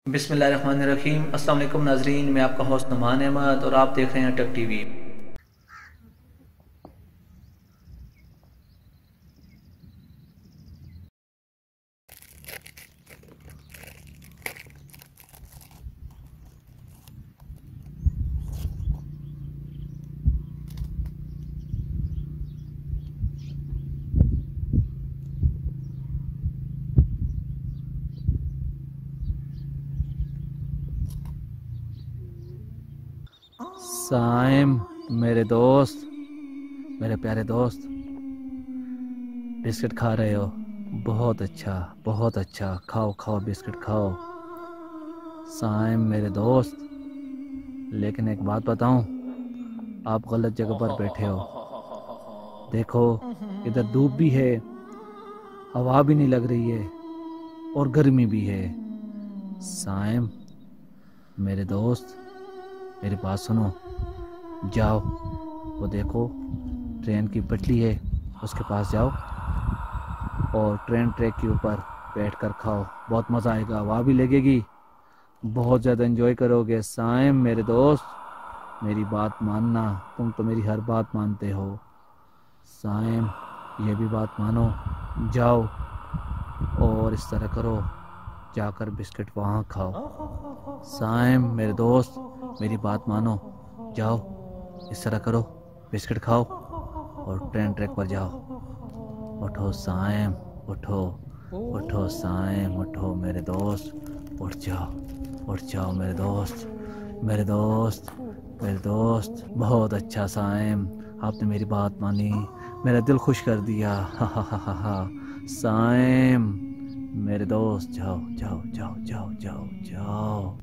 बिस्मिल्लाहिर्रहमानिर्रहीम। अस्सलाम वालेकुम नाजरीन, मैं आपका होस्ट नुमान अहमद और आप देख रहे हैं टेक टीवी। साइम, मेरे दोस्त, मेरे प्यारे दोस्त, बिस्किट खा रहे हो? बहुत अच्छा, बहुत अच्छा। खाओ खाओ, बिस्किट खाओ। साइम मेरे दोस्त, लेकिन एक बात बताऊं, आप गलत जगह पर बैठे हो। देखो, इधर धूप भी है, हवा भी नहीं लग रही है और गर्मी भी है। साइम मेरे दोस्त, मेरी बात सुनो। जाओ, वो देखो ट्रेन की पटरी है, उसके पास जाओ और ट्रेन ट्रैक के ऊपर बैठकर खाओ। बहुत मज़ा आएगा, हवा भी लगेगी, बहुत ज़्यादा एंजॉय करोगे। साइम मेरे दोस्त, मेरी बात मानना, तुम तो मेरी हर बात मानते हो। साइम, ये भी बात मानो, जाओ और इस तरह करो, जाकर बिस्किट वहाँ खाओ। साइम मेरे दोस्त, मेरी बात मानो, जाओ इस तरह करो, बिस्किट खाओ और ट्रेन ट्रैक पर जाओ। उठो साइम, उठो, उठो साइम, उठो मेरे दोस्त, उठ जाओ, उठ जाओ मेरे दोस्त, मेरे दोस्त, मेरे दोस्त। बहुत अच्छा साइम, आपने मेरी बात मानी, मेरा दिल खुश कर दिया। हा हा हा हा हा। साइम मेरे दोस्त, जाओ जाओ जाओ जाओ जाओ जाओ।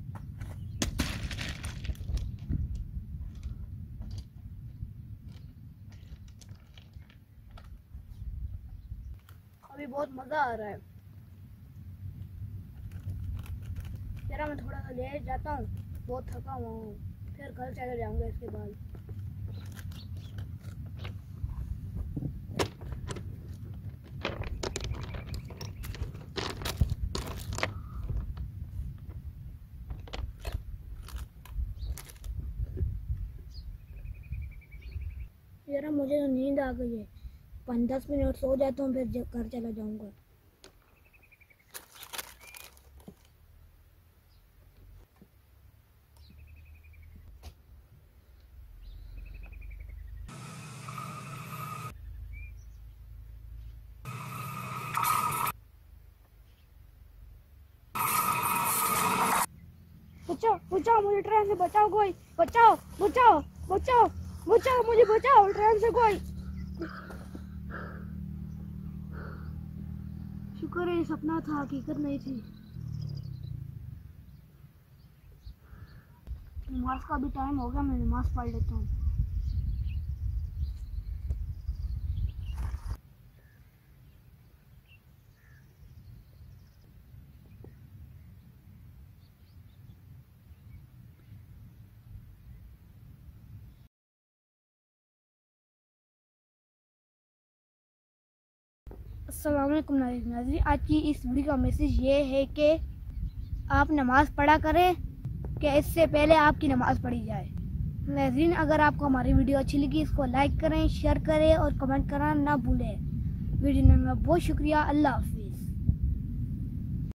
अभी बहुत मज़ा आ रहा है। जरा मैं थोड़ा सा लेट जाता हूँ, बहुत थका हुआ हूँ, फिर घर चले जाऊँगा इसके बाद। जरा मुझे तो नींद आ गई है, 5-10 मिनट सो जाता हूँ, फिर घर चला जाऊँगा। बचाओ बचाओ, मुझे ट्रेन से बचाओ, कोई बचाओ बचाओ बचाओ बचाओ, मुझे बचाओ ट्रेन से कोई। शुक्र है ये सपना था, हकीकत नहीं थी। नमाज का भी टाइम हो गया, मैं नमाज पढ़ लेता हूँ। अस्सलाम वालेकुम नाज़रीन, आज की इस वीडियो का मैसेज ये है कि आप नमाज़ पढ़ा करें कि इससे पहले आपकी नमाज़ पढ़ी जाए। नाज़रीन, अगर आपको हमारी वीडियो अच्छी लगी, इसको लाइक करें, शेयर करें और कमेंट करना ना भूलें। वीडियो में बहुत शुक्रिया। अल्लाह हाफ़िज़।